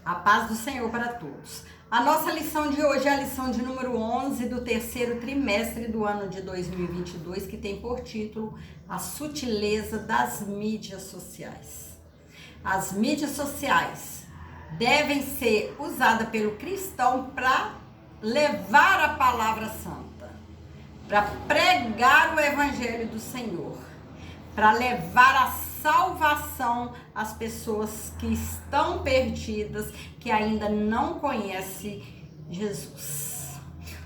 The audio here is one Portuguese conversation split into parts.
A paz do Senhor para todos. A nossa lição de hoje é a lição de número 11 do terceiro trimestre do ano de 2022, que tem por título A Sutileza das Mídias Sociais. As mídias sociais devem ser usadas pelo cristão para levar a palavra santa, para pregar o evangelho do Senhor, para levar a salvação às pessoas que estão perdidas, que ainda não conhecem Jesus.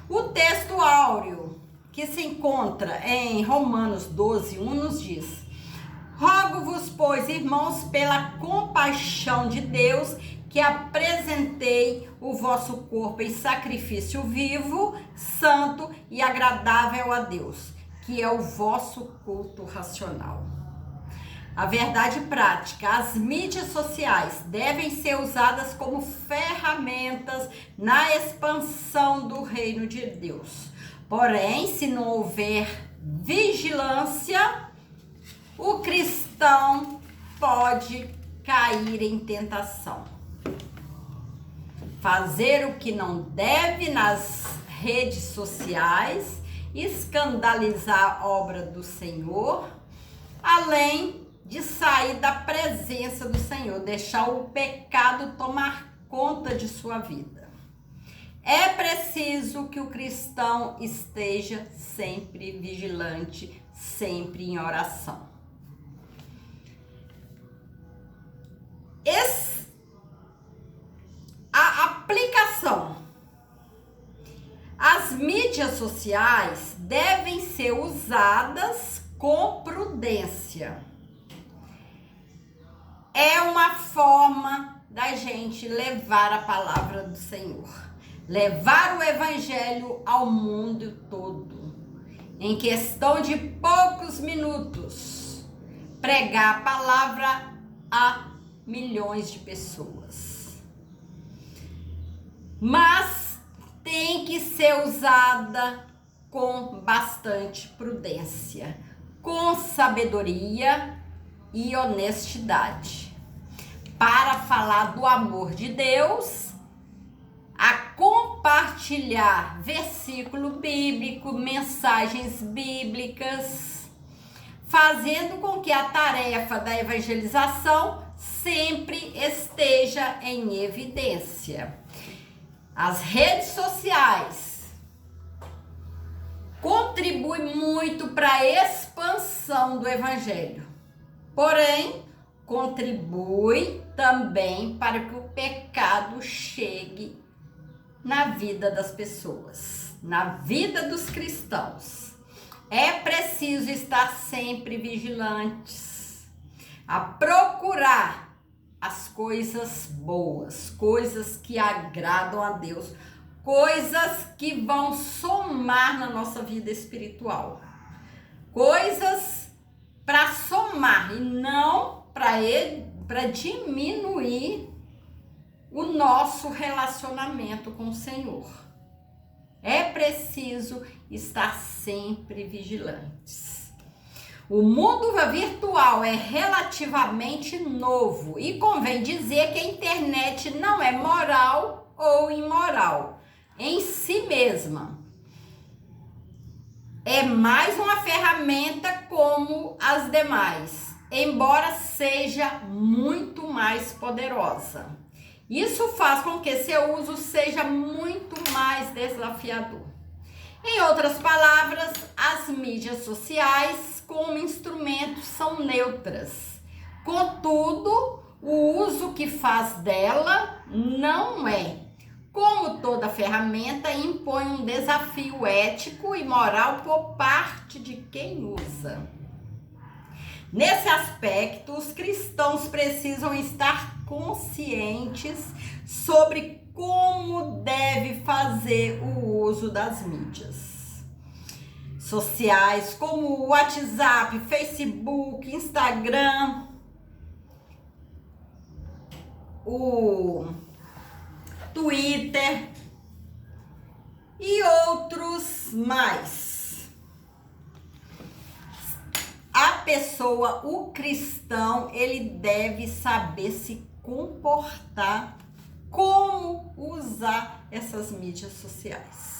O texto áureo que se encontra em Romanos 12:1 nos diz: rogo-vos, pois, irmãos, pela compaixão de Deus, que apresentei o vosso corpo em sacrifício vivo, santo e agradável a Deus, que é o vosso culto racional. A verdade prática: as mídias sociais devem ser usadas como ferramentas na expansão do reino de Deus. Porém, se não houver vigilância, o cristão pode cair em tentação, fazer o que não deve nas redes sociais, escandalizar a obra do Senhor, além de sair da presença do Senhor, deixar o pecado tomar conta de sua vida. É preciso que o cristão esteja sempre vigilante, sempre em oração. A aplicação. As mídias sociais devem ser usadas com prudência. É uma forma da gente levar a palavra do Senhor, levar o evangelho ao mundo todo. Em questão de poucos minutos, pregar a palavra a milhões de pessoas. Mas tem que ser usada com bastante prudência, com sabedoria e honestidade, para falar do amor de Deus, a compartilhar versículo bíblico, mensagens bíblicas, fazendo com que a tarefa da evangelização sempre esteja em evidência. As redes sociais contribuem muito para a expansão do evangelho. Porém, contribui também para que o pecado chegue na vida das pessoas, na vida dos cristãos. É preciso estar sempre vigilantes, a procurar as coisas boas, coisas que agradam a Deus, coisas que vão somar na nossa vida espiritual, coisas para somar e não para diminuir o nosso relacionamento com o Senhor. É preciso estar sempre vigilantes. O mundo virtual é relativamente novo e convém dizer que a internet não é moral ou imoral em si mesma. É mais uma ferramenta como as demais, embora seja muito mais poderosa. Isso faz com que seu uso seja muito mais desafiador. Em outras palavras, as mídias sociais como instrumentos são neutras. Contudo, o uso que faz dela não é. Como toda ferramenta, impõe um desafio ético e moral por parte de quem usa. Nesse aspecto, os cristãos precisam estar conscientes sobre como deve fazer o uso das mídias sociais, como o WhatsApp, Facebook, Instagram, o Twitter e outros mais. A pessoa, o cristão, ele deve saber se comportar usar essas mídias sociais.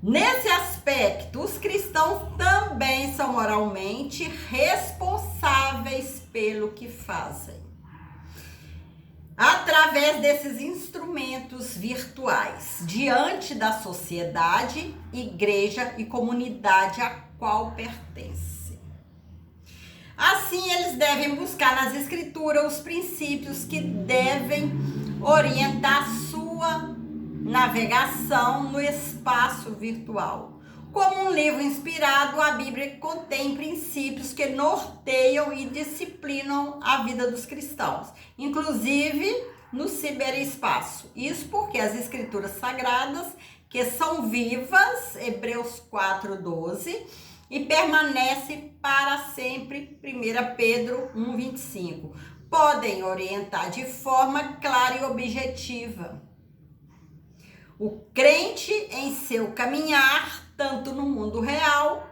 Nesse aspecto, os cristãos também são moralmente responsáveis pelo que fazem. Através desses instrumentos virtuais, diante da sociedade, igreja e comunidade a qual pertencem. Assim, eles devem buscar nas escrituras os princípios que devem orientar sua navegação no espaço virtual. Como um livro inspirado, a Bíblia contém princípios que norteiam e disciplinam a vida dos cristãos, inclusive no ciberespaço. Isso porque as escrituras sagradas, que são vivas, Hebreus 4:12, e permanecem para sempre, 1 Pedro 1:25, podem orientar de forma clara e objetiva o crente em seu caminhar, tanto no mundo real,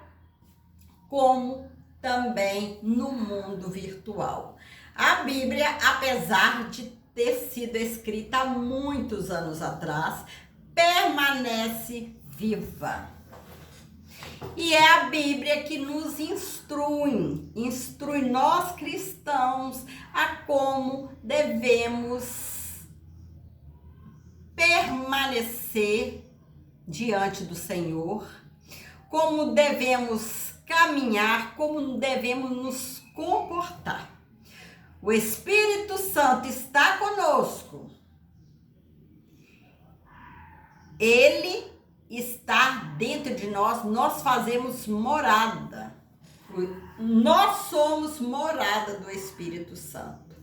como também no mundo virtual. A Bíblia, apesar de ter sido escrita há muitos anos atrás, permanece viva. E é a Bíblia que nos instrui nós cristãos a como devemos permanecer diante do Senhor, como devemos caminhar, como devemos nos comportar. O Espírito Santo está conosco. Ele está dentro de nós, nós fazemos morada. Nós somos morada do Espírito Santo.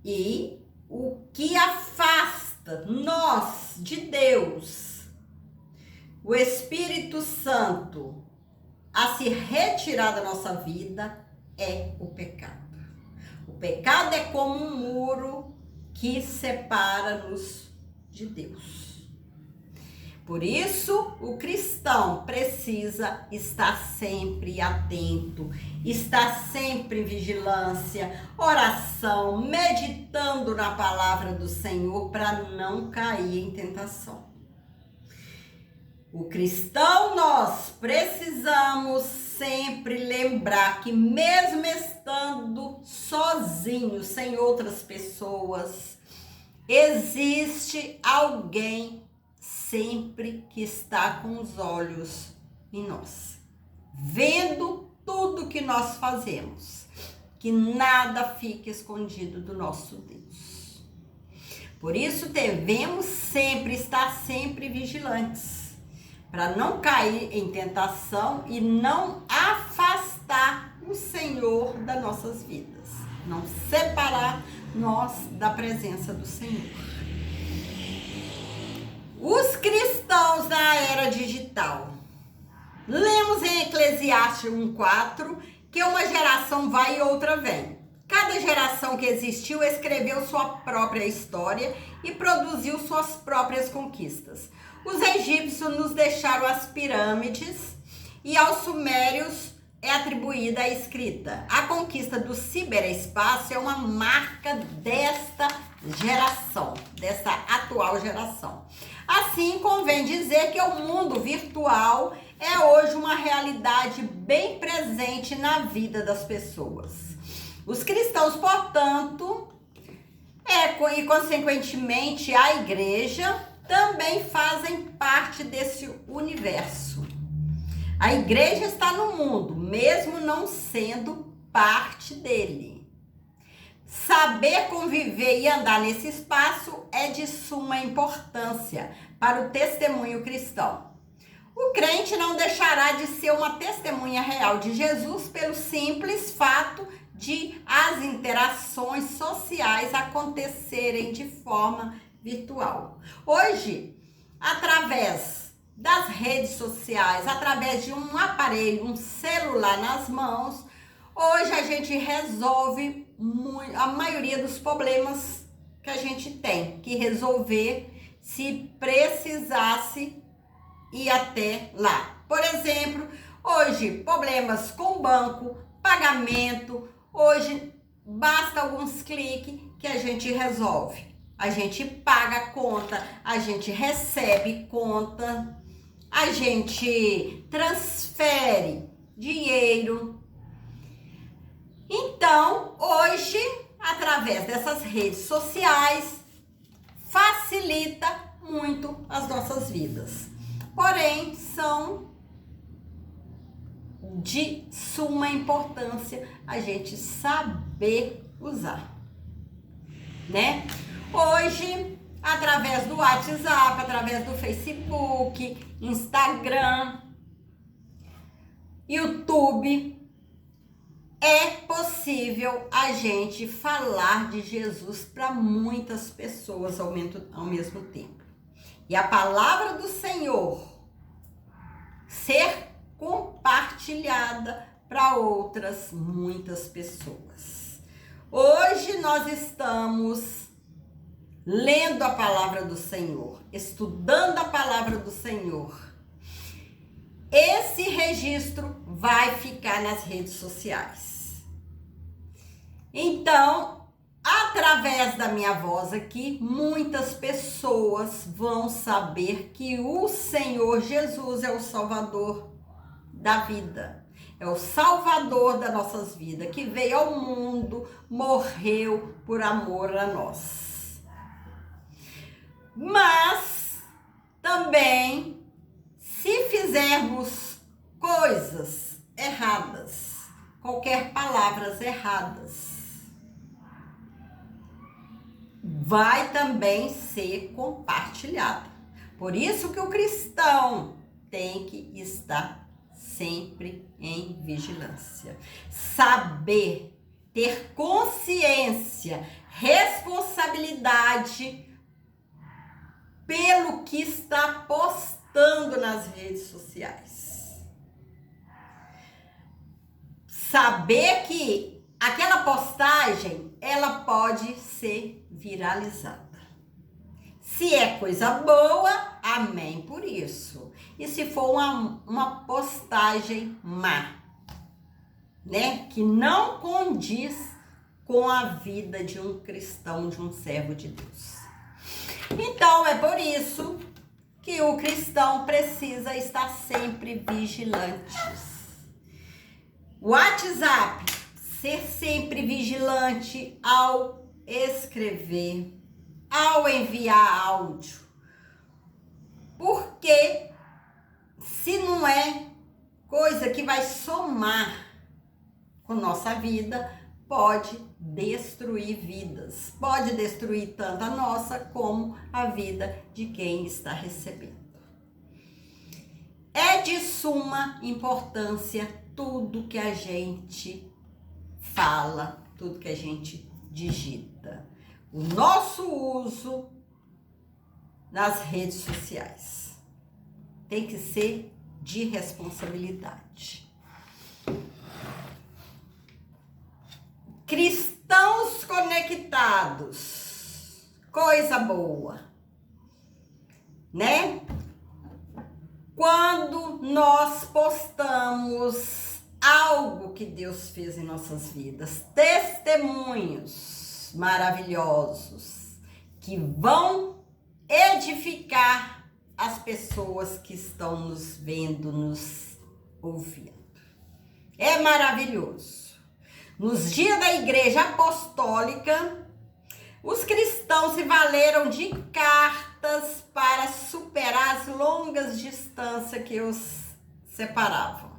E o que afasta nós de Deus, o Espírito Santo, a se retirar da nossa vida, é o pecado. O pecado é como um muro que separa-nos de Deus. Por isso, o cristão precisa estar sempre atento, estar sempre em vigilância, oração, meditando na palavra do Senhor para não cair em tentação. O cristão, nós precisamos sempre lembrar que mesmo estando sozinho, sem outras pessoas, existe alguém sempre que está com os olhos em nós, vendo tudo que nós fazemos, que nada fique escondido do nosso Deus. Por isso devemos sempre estar sempre vigilantes, para não cair em tentação e não afastar o Senhor das nossas vidas, não separar nós da presença do Senhor. Os cristãos na era digital. Lemos em Eclesiastes 1:4 que uma geração vai e outra vem. Cada geração que existiu escreveu sua própria história e produziu suas próprias conquistas. Os egípcios nos deixaram as pirâmides e aos sumérios é atribuída a escrita. A conquista do ciberespaço é uma marca desta geração, dessa atual geração. Assim, convém dizer que o mundo virtual é hoje uma realidade bem presente na vida das pessoas. Os cristãos, portanto, e consequentemente a igreja, também fazem parte desse universo. A igreja está no mundo, mesmo não sendo parte dele. Saber conviver e andar nesse espaço é de suma importância para o testemunho cristão. O crente não deixará de ser uma testemunha real de Jesus pelo simples fato de as interações sociais acontecerem de forma virtual. Hoje, através das redes sociais, através de um aparelho, um celular nas mãos, hoje a gente resolve a maioria dos problemas que a gente tem que resolver se precisasse ir até lá. Por exemplo, hoje problemas com banco, pagamento, hoje basta alguns cliques que a gente resolve. a gente paga conta, a gente recebe conta, a gente transfere dinheiro. Então, hoje, através dessas redes sociais, facilita muito as nossas vidas. Porém, são de suma importância a gente saber usar, né? Hoje, através do WhatsApp, através do Facebook, Instagram, YouTube, é possível a gente falar de Jesus para muitas pessoas ao mesmo tempo. E a palavra do Senhor ser compartilhada para outras muitas pessoas. Hoje nós estamos lendo a palavra do Senhor, estudando a palavra do Senhor. Esse registro vai ficar nas redes sociais. Então, através da minha voz aqui, muitas pessoas vão saber que o Senhor Jesus é o Salvador da vida. É o Salvador das nossas vidas, que veio ao mundo, morreu por amor a nós. Mas, também, se fizermos coisas erradas, qualquer palavras erradas, vai também ser compartilhada. Por isso que o cristão tem que estar sempre em vigilância. Saber, ter consciência, responsabilidade pelo que está postando nas redes sociais. Saber que aquela postagem, ela pode ser viralizada. Se é coisa boa, amém por isso. E se for uma postagem má, né? Que não condiz com a vida de um cristão, de um servo de Deus. Então, é por isso que o cristão precisa estar sempre vigilante. WhatsApp, ser sempre vigilante ao escrever, ao enviar áudio. Porque se não é coisa que vai somar com nossa vida, pode destruir vidas. Pode destruir tanto a nossa como a vida de quem está recebendo. É de suma importância tudo que a gente fala, tudo que a gente digita. O nosso uso nas redes sociais tem que ser de responsabilidade. Cristãos conectados, coisa boa, né? Quando nós postamos algo que Deus fez em nossas vidas, testemunhos maravilhosos que vão edificar as pessoas que estão nos vendo, nos ouvindo. É maravilhoso. Nos dias da Igreja Apostólica, os cristãos se valeram de cartas para superar as longas distâncias que os separavam.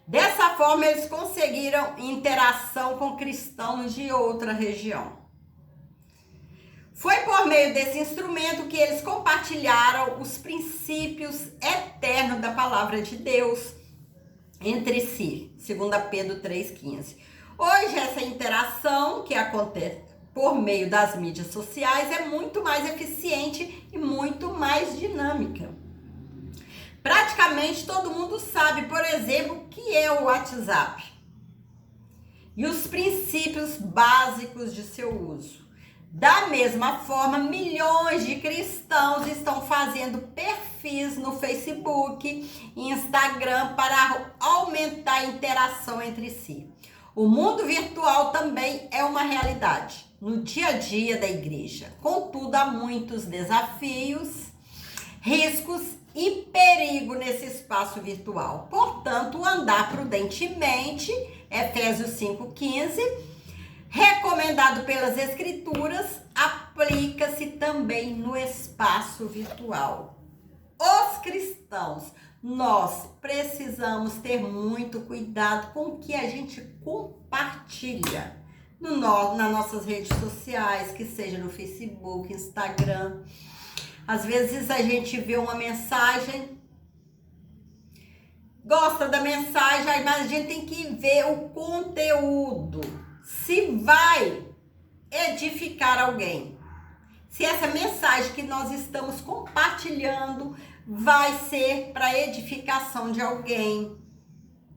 Dessa forma, eles conseguiram interação com cristãos de outra região. Foi por meio desse instrumento que eles compartilharam os princípios eternos da palavra de Deus entre si, 2 Pedro 3,15. Hoje, essa interação que acontece por meio das mídias sociais é muito mais eficiente e muito mais dinâmica. Praticamente todo mundo sabe, por exemplo, o que é o WhatsApp e os princípios básicos de seu uso. Da mesma forma, milhões de cristãos estão fazendo perfis no Facebook e Instagram para aumentar a interação entre si. O mundo virtual também é uma realidade. no dia a dia da igreja. Contudo, há muitos desafios, riscos e perigo nesse espaço virtual. Portanto, andar prudentemente, Efésios 5,15, recomendado pelas Escrituras, aplica-se também no espaço virtual. Os cristãos, nós precisamos ter muito cuidado com o que a gente compartilha nas nossas redes sociais, que seja no Facebook, Instagram. Às vezes a gente vê uma mensagem, gosta da mensagem, mas a gente tem que ver o conteúdo, se vai edificar alguém. Se essa mensagem que nós estamos compartilhando vai ser para edificação de alguém,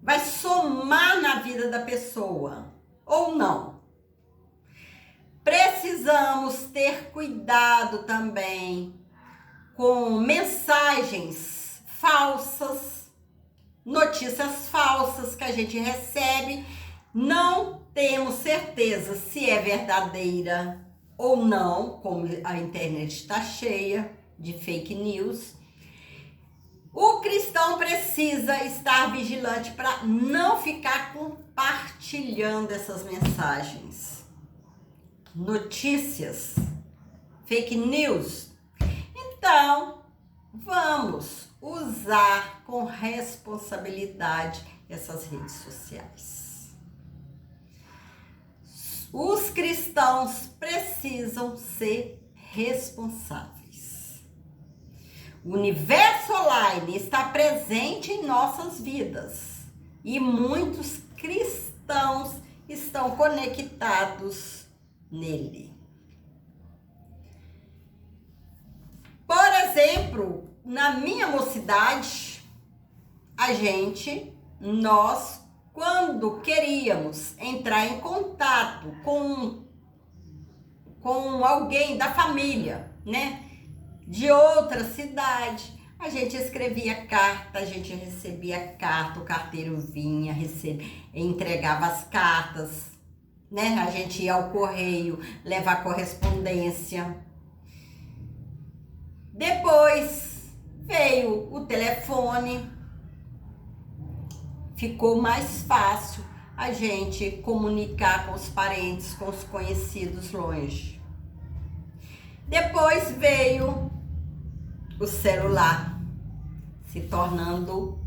vai somar na vida da pessoa ou não. Precisamos ter cuidado também com mensagens falsas, notícias falsas que a gente recebe. Não temos certeza se é verdadeira ou não, como a internet está cheia de fake news. O cristão precisa estar vigilante para não ficar compartilhando essas mensagens, notícias, fake news. Então, vamos usar com responsabilidade essas redes sociais. Os cristãos precisam ser responsáveis. O universo online está presente em nossas vidas e muitos cristãos estão conectados nele. Por exemplo, na minha mocidade, nós, quando queríamos entrar em contato com alguém da família, né, de outra cidade, a gente escrevia carta, a gente recebia carta, o carteiro vinha, entregava as cartas, né, a gente ia ao correio levar correspondência. Depois veio o telefone, ficou mais fácil a gente comunicar com os parentes, com os conhecidos longe. Depois veio o celular, se tornando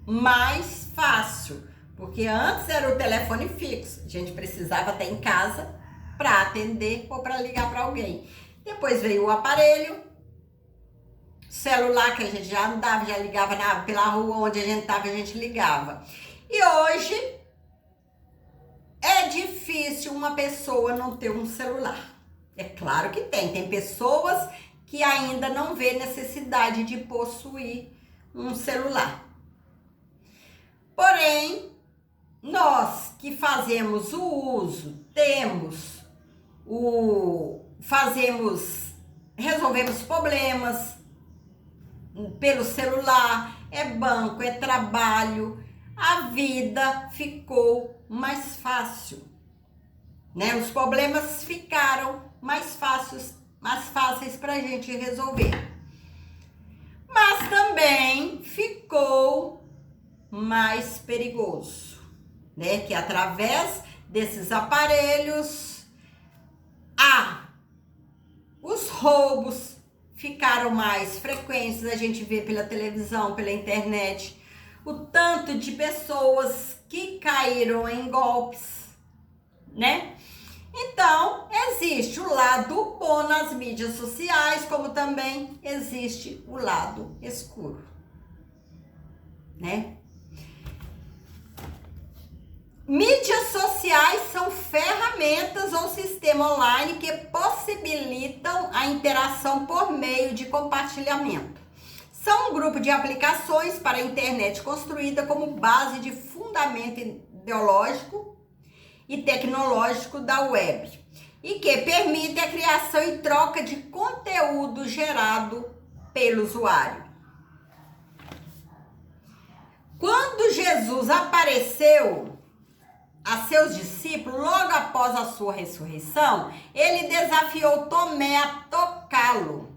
mais fácil, porque antes era o telefone fixo, a gente precisava estar em casa para atender ou para ligar para alguém. Depois veio o aparelho celular, que a gente já andava, já ligava pela rua onde a gente estava, a gente ligava. E hoje é difícil uma pessoa não ter um celular. É claro que tem pessoas que ainda não vê necessidade de possuir um celular. Porém, nós que fazemos o uso, resolvemos problemas pelo celular, é banco, é trabalho, a vida ficou mais fácil, né? Os problemas ficaram mais fáceis para a gente resolver. Mas também ficou mais perigoso, né? Que através desses aparelhos, os roubos ficaram mais frequentes, a gente vê pela televisão, pela internet, o tanto de pessoas que caíram em golpes, né? Então, existe o lado bom nas mídias sociais, como também existe o lado escuro, né? Mídias sociais são ferramentas ou sistema online que possibilitam a interação por meio de compartilhamento. São um grupo de aplicações para a internet construída como base de fundamento ideológico e tecnológico da web e que permite a criação e troca de conteúdo gerado pelo usuário. Quando Jesus apareceu a seus discípulos, logo após a sua ressurreição, ele desafiou Tomé a tocá-lo.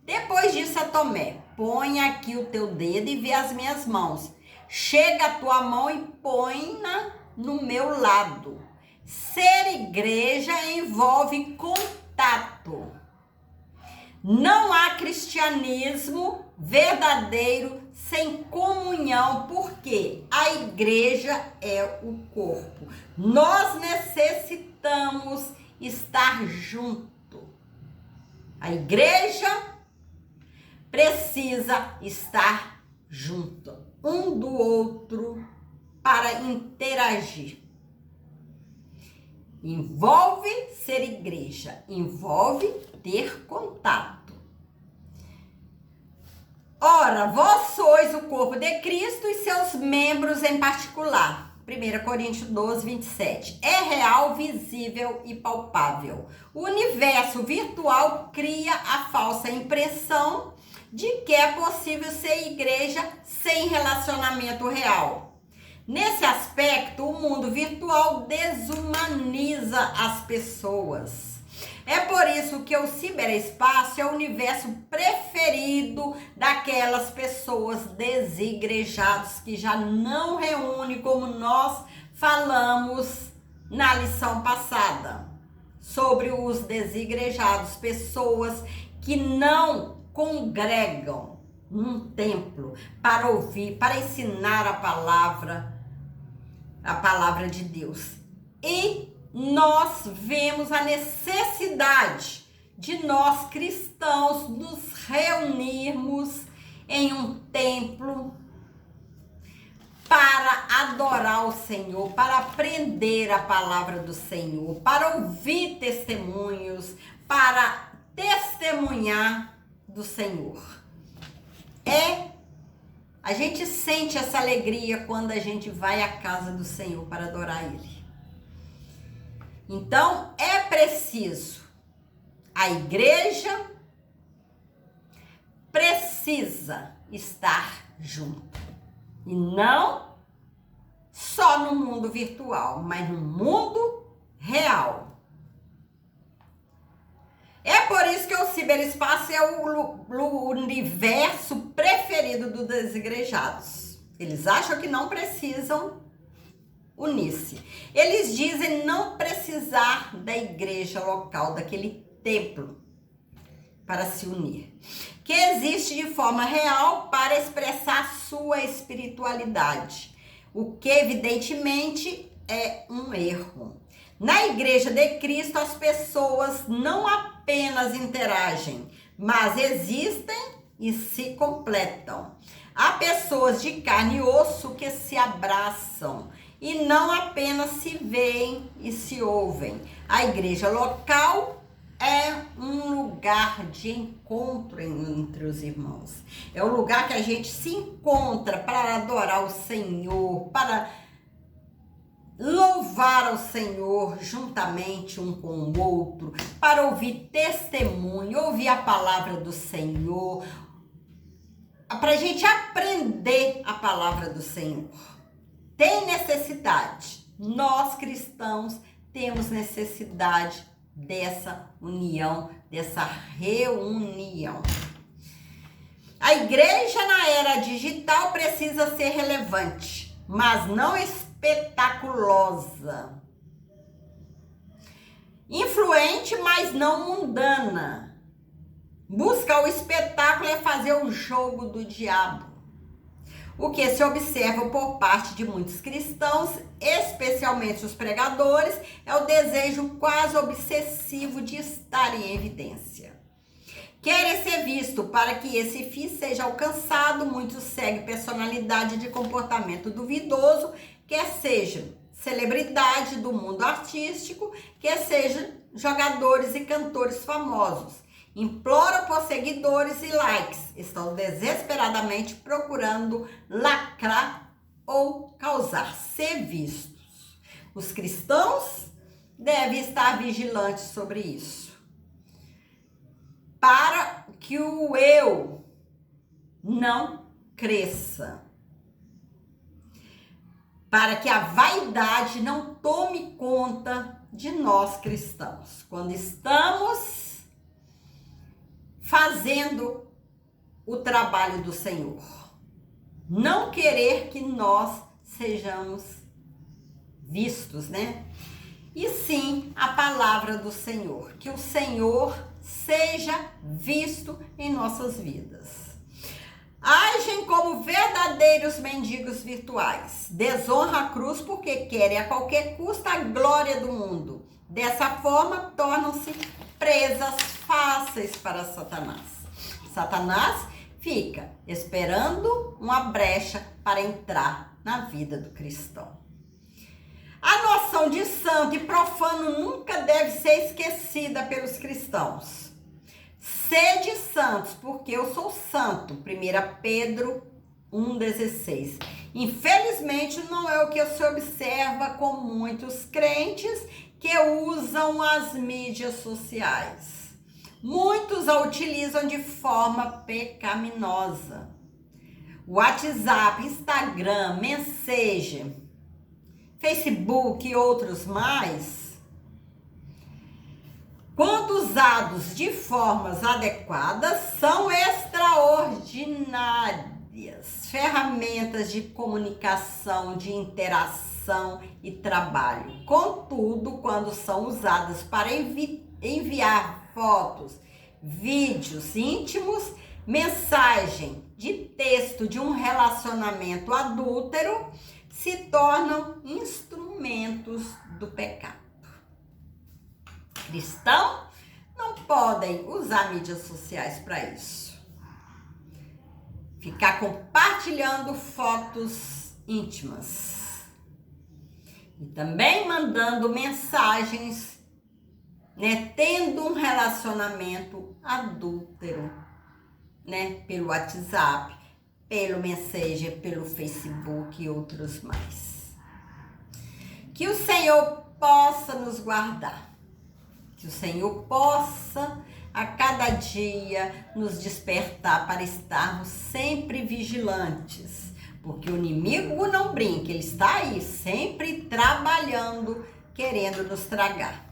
Depois disse a Tomé: põe aqui o teu dedo e vê as minhas mãos. Chega a tua mão e põe-na no meu lado. Ser igreja envolve contato. Não há cristianismo verdadeiro sem comunhão, porque a igreja é o corpo. Nós necessitamos estar junto. A igreja precisa estar junto um do outro para interagir. Envolve ser igreja, envolve ter contato. Ora, vós sois o corpo de Cristo e seus membros em particular. 1 Coríntios 12, 27. É real, visível e palpável. O universo virtual cria a falsa impressão de que é possível ser igreja sem relacionamento real. Nesse aspecto, o mundo virtual desumaniza as pessoas. É por isso que o ciberespaço é o universo preferido daquelas pessoas desigrejadas que já não reúne, como nós falamos na lição passada, sobre os desigrejados, pessoas que não congregam num templo para ouvir, para ensinar a palavra de Deus. E nós vemos a necessidade de nós cristãos nos reunirmos em um templo para adorar o Senhor, para aprender a palavra do Senhor, para ouvir testemunhos, para testemunhar do Senhor. A gente sente essa alegria quando a gente vai à casa do Senhor para adorar Ele. Então, é preciso, a igreja precisa estar junto. E não só no mundo virtual, mas no mundo real. É por isso que o ciberespaço é o universo preferido dos desigrejados. Eles acham que não precisam unir-se. Eles dizem não precisar da igreja local, daquele templo, para se unir. Que existe de forma real para expressar sua espiritualidade. O que evidentemente é um erro. Na igreja de Cristo, as pessoas não apenas interagem, mas existem e se completam. Há pessoas de carne e osso que se abraçam e não apenas se veem e se ouvem. A igreja local é um lugar de encontro entre os irmãos. É o lugar que a gente se encontra para adorar o Senhor, para louvar ao Senhor juntamente um com o outro, para ouvir testemunho, ouvir a palavra do Senhor, para a gente aprender a palavra do Senhor. Tem necessidade. Nós cristãos temos necessidade dessa união, dessa reunião. A igreja na era digital precisa ser relevante, mas não espetaculosa. Influente, mas não mundana. Buscar o espetáculo é fazer o jogo do diabo. O que se observa por parte de muitos cristãos, especialmente os pregadores, é o desejo quase obsessivo de estar em evidência. Querem ser visto. Para que esse fim seja alcançado, muitos seguem personalidade de comportamento duvidoso, quer seja celebridade do mundo artístico, quer seja jogadores e cantores famosos. Imploram por seguidores e likes, estão desesperadamente procurando lacrar ou causar ser vistos. Os cristãos devem estar vigilantes sobre isso, para que o eu não cresça. para que a vaidade não tome conta de nós cristãos, quando estamos fazendo o trabalho do Senhor. Não querer que nós sejamos vistos, né? E sim a palavra do Senhor, que o Senhor seja visto em nossas vidas. Agem como verdadeiros mendigos virtuais, desonra a cruz porque querem a qualquer custo a glória do mundo. Dessa forma, tornam-se presas fáceis para Satanás. Satanás fica esperando uma brecha para entrar na vida do cristão. A noção de santo e profano nunca deve ser esquecida pelos cristãos. Sede santos, porque eu sou santo. 1 Pedro 1,16. Infelizmente, não é o que se observa com muitos crentes que usam as mídias sociais. Muitos a utilizam de forma pecaminosa. WhatsApp, Instagram, Messenger, Facebook e outros mais, quando usados de formas adequadas, são extraordinárias ferramentas de comunicação, de interação e trabalho. Contudo, quando são usadas para enviar fotos, vídeos íntimos, mensagem de texto de um relacionamento adúltero, se tornam instrumentos do pecado. Cristãos não podem usar mídias sociais para isso. Ficar compartilhando fotos íntimas. E também mandando mensagens, né, tendo um relacionamento adúltero, né, pelo WhatsApp, pelo Messenger, pelo Facebook e outros mais. Que o Senhor possa nos guardar. Que o Senhor possa a cada dia nos despertar para estarmos sempre vigilantes. Porque o inimigo não brinca, ele está aí sempre trabalhando, querendo nos tragar.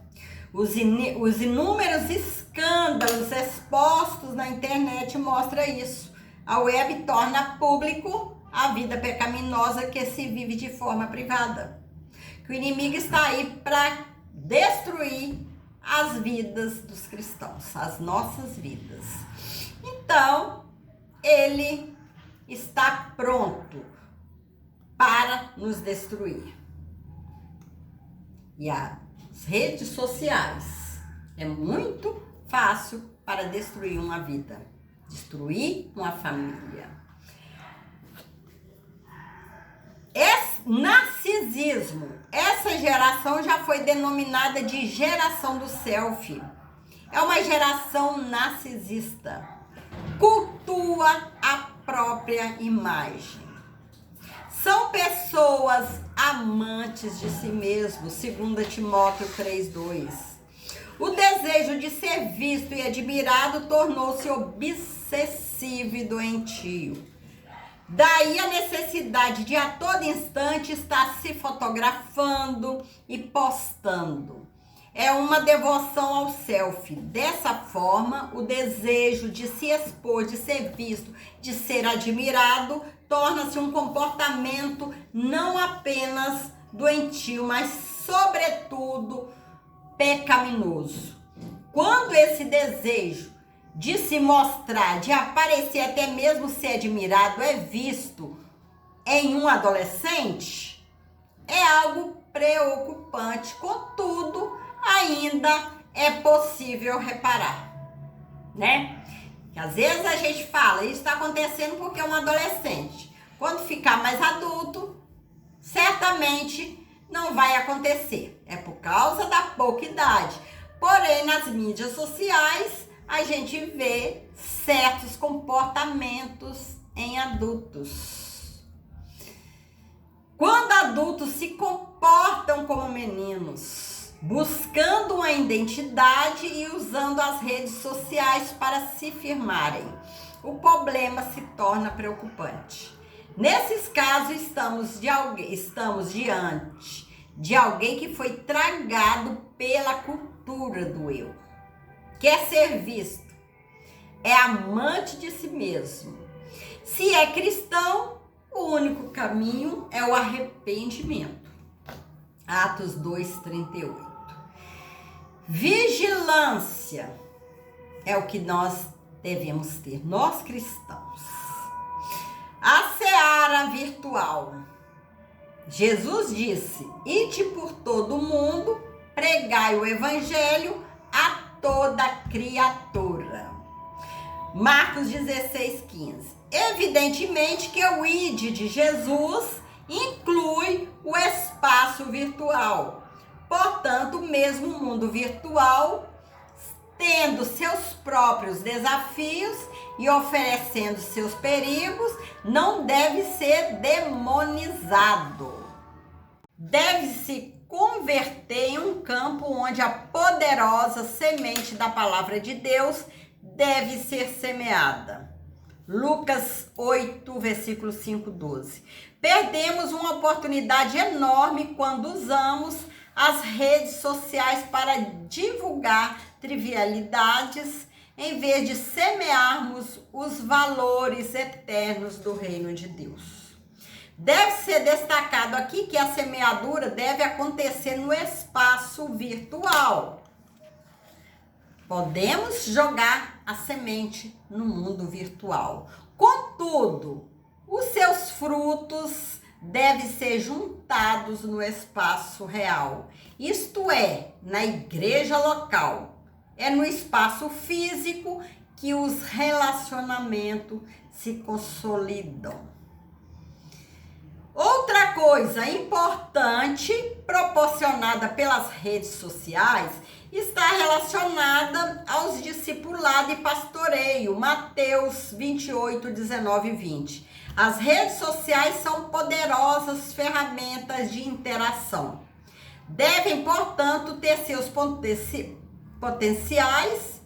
Os inúmeros escândalos expostos na internet mostram isso. A web torna público a vida pecaminosa que se vive de forma privada. Que o inimigo está aí para destruir as vidas dos cristãos, as nossas vidas. Então, ele está pronto para nos destruir. E as redes sociais é muito fácil para destruir uma vida, destruir uma família. Narcisismo. Essa geração já foi denominada de geração do selfie. É uma geração narcisista. Cultua a própria imagem. São pessoas amantes de si mesmos, segundo Timóteo 3:2. O desejo de ser visto e admirado tornou-se obsessivo e doentio. Daí a necessidade de a todo instante estar se fotografando e postando. É uma devoção ao selfie. Dessa forma, o desejo de se expor, de ser visto, de ser admirado, torna-se um comportamento não apenas doentio, mas sobretudo pecaminoso. Quando esse desejo de se mostrar, de aparecer, até mesmo ser admirado, é visto em um adolescente, é algo preocupante. Contudo, ainda é possível reparar, né? Que às vezes a gente fala, isso está acontecendo porque é um adolescente. Quando ficar mais adulto, certamente não vai acontecer. É por causa da pouca idade. Porém, nas mídias sociais, a gente vê certos comportamentos em adultos. Quando adultos se comportam como meninos, buscando uma identidade e usando as redes sociais para se firmarem, o problema se torna preocupante. Nesses casos, estamos diante de alguém que foi tragado pela cultura do eu. Quer ser visto, é amante de si mesmo. Se é cristão, o único caminho é o arrependimento. Atos 2:38. Vigilância é o que nós devemos ter, nós cristãos. A seara virtual. Jesus disse: ide por todo o mundo, pregai o evangelho a toda criatura. Marcos 16:15. Evidentemente que o ide de Jesus inclui o espaço virtual. Portanto, mesmo o mundo virtual, tendo seus próprios desafios e oferecendo seus perigos, não deve ser demonizado. Deve-se converter em um campo onde a poderosa semente da palavra de Deus deve ser semeada. Lucas 8, versículo 5:12. Perdemos uma oportunidade enorme quando usamos as redes sociais para divulgar trivialidades, em vez de semearmos os valores eternos do reino de Deus. Deve ser destacado aqui que a semeadura deve acontecer no espaço virtual. Podemos jogar a semente no mundo virtual. Contudo, os seus frutos devem ser juntados no espaço real. Isto é, na igreja local. É no espaço físico que os relacionamentos se consolidam. Outra coisa importante proporcionada pelas redes sociais está relacionada aos discipulado e pastoreio, Mateus 28, 19 e 20. As redes sociais são poderosas ferramentas de interação. Devem, portanto, ter seus potenciais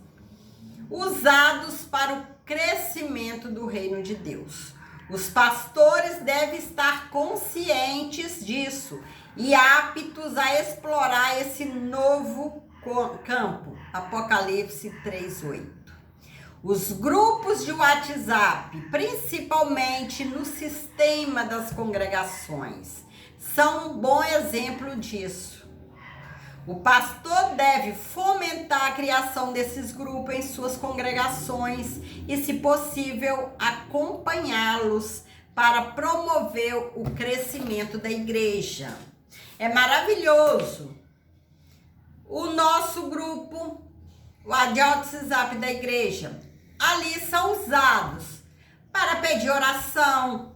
usados para o crescimento do reino de Deus. Os pastores devem estar conscientes disso e aptos a explorar esse novo campo. Apocalipse 3:8. Os grupos de WhatsApp, principalmente no sistema das congregações, são um bom exemplo disso. O pastor deve fomentar a criação desses grupos em suas congregações e, se possível, acompanhá-los para promover o crescimento da igreja. É maravilhoso. O nosso grupo, o WhatsApp da igreja, ali são usados para pedir oração.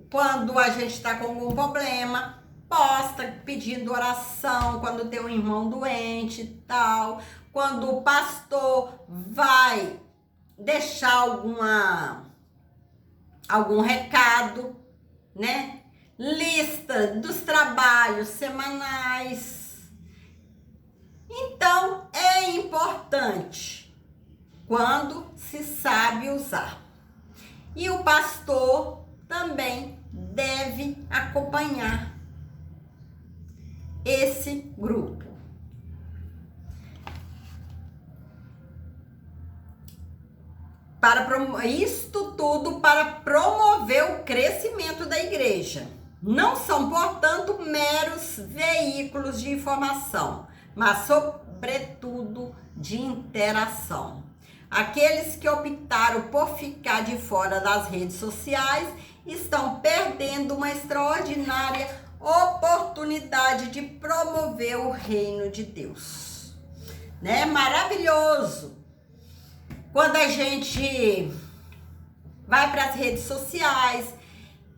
Quando a gente está com algum problema, posta pedindo oração. Quando tem um irmão doente e tal. Quando o pastor vai deixar algum recado, né? Lista dos trabalhos semanais. Então, é importante quando se sabe usar. E o pastor também deve acompanhar esse grupo. Isto tudo para promover o crescimento da igreja. Não são, portanto, meros veículos de informação, mas, sobretudo, de interação. Aqueles que optaram por ficar de fora das redes sociais estão perdendo uma extraordinária oportunidade de promover o reino de Deus. Né? Maravilhoso! Quando a gente vai para as redes sociais,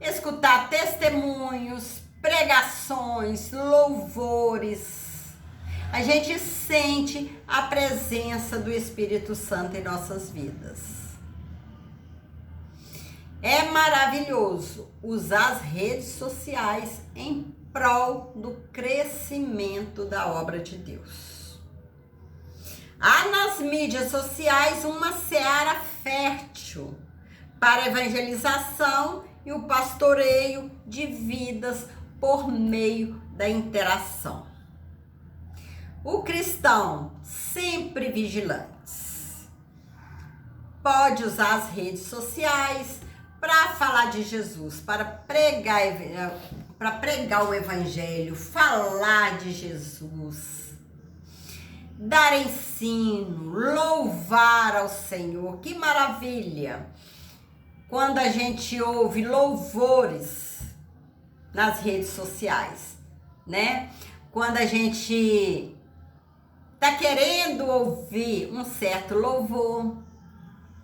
escutar testemunhos, pregações, louvores, a gente sente a presença do Espírito Santo em nossas vidas. É maravilhoso usar as redes sociais em prol do crescimento da obra de Deus. Há nas mídias sociais uma seara fértil para evangelização e o pastoreio de vidas por meio da interação. O cristão, sempre vigilante, pode usar as redes sociais para falar de Jesus, para pregar o evangelho, falar de Jesus, dar ensino, louvar ao Senhor. Que maravilha quando a gente ouve louvores nas redes sociais, né? Quando a gente tá querendo ouvir um certo louvor.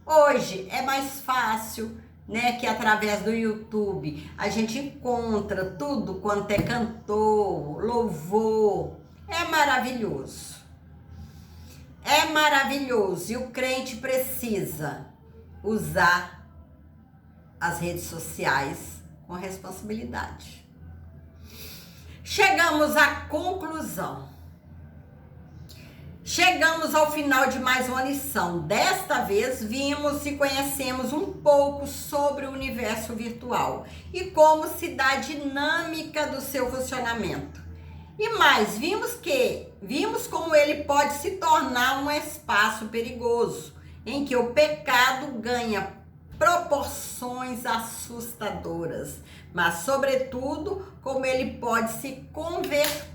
Hoje é mais fácil, né, que através do YouTube a gente encontra tudo quanto é cantor, louvor. É maravilhoso. É maravilhoso e o crente precisa usar as redes sociais com responsabilidade. Chegamos à conclusão. Chegamos ao final de mais uma lição. Desta vez, vimos e conhecemos um pouco sobre o universo virtual e como se dá a dinâmica do seu funcionamento. E mais, vimos como ele pode se tornar um espaço perigoso, em que o pecado ganha proporções assustadoras, mas, sobretudo, como ele pode se converter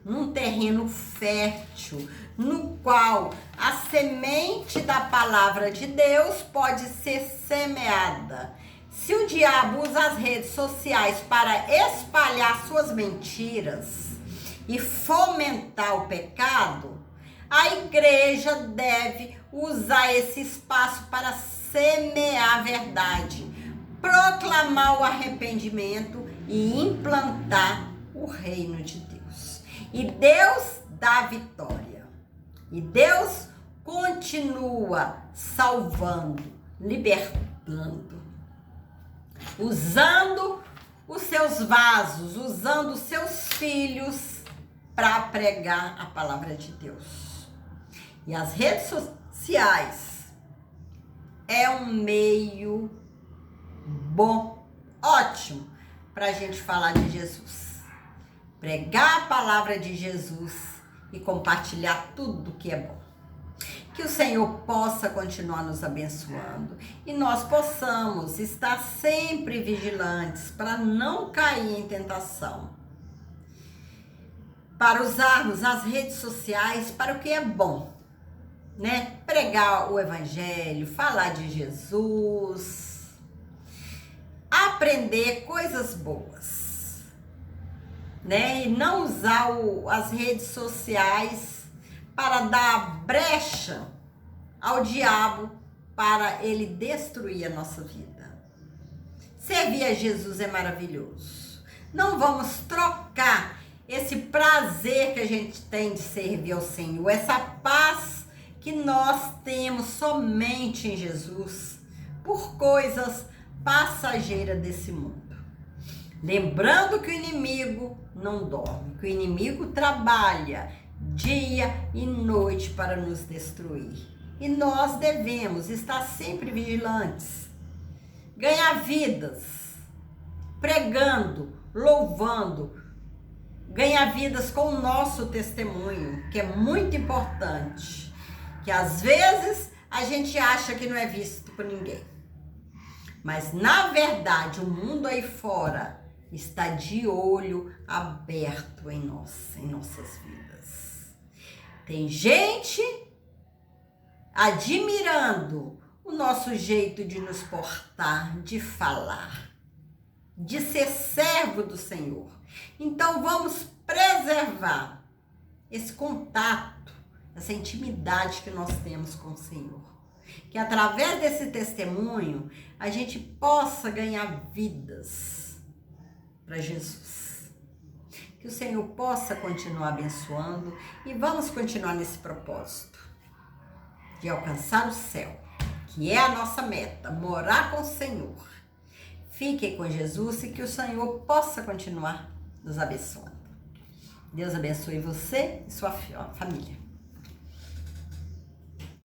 num terreno fértil, no qual a semente da palavra de Deus pode ser semeada. Se o diabo usa as redes sociais para espalhar suas mentiras e fomentar o pecado, a igreja deve usar esse espaço para semear a verdade, proclamar o arrependimento e implantar o reino de Deus. E Deus dá vitória. E Deus continua salvando, libertando, usando os seus vasos, usando os seus filhos para pregar a palavra de Deus. E as redes sociais é um meio bom, ótimo, para a gente falar de Jesus. Pregar a palavra de Jesus e compartilhar tudo que é bom. Que o Senhor possa continuar nos abençoando e nós possamos estar sempre vigilantes para não cair em tentação. Para usarmos as redes sociais para o que é bom, né? Pregar o evangelho, falar de Jesus, aprender coisas boas. Né? E não usar as redes sociais para dar brecha ao diabo para ele destruir a nossa vida. Servir a Jesus é maravilhoso. Não vamos trocar esse prazer que a gente tem de servir ao Senhor, essa paz que nós temos somente em Jesus, por coisas passageiras desse mundo. Lembrando que o inimigo não dorme, que o inimigo trabalha dia e noite para nos destruir. E nós devemos estar sempre vigilantes, ganhar vidas, pregando, louvando, ganhar vidas com o nosso testemunho, que é muito importante, que às vezes a gente acha que não é visto por ninguém. Mas na verdade o mundo aí fora está de olho aberto em nossas vidas. Tem gente admirando o nosso jeito de nos portar, de falar, de ser servo do Senhor. Então vamos preservar esse contato, essa intimidade que nós temos com o Senhor. Que através desse testemunho a gente possa ganhar vidas para Jesus. Que o Senhor possa continuar abençoando e vamos continuar nesse propósito de alcançar o céu, que é a nossa meta, morar com o Senhor. Fiquem com Jesus e que o Senhor possa continuar nos abençoando. Deus abençoe você e sua família.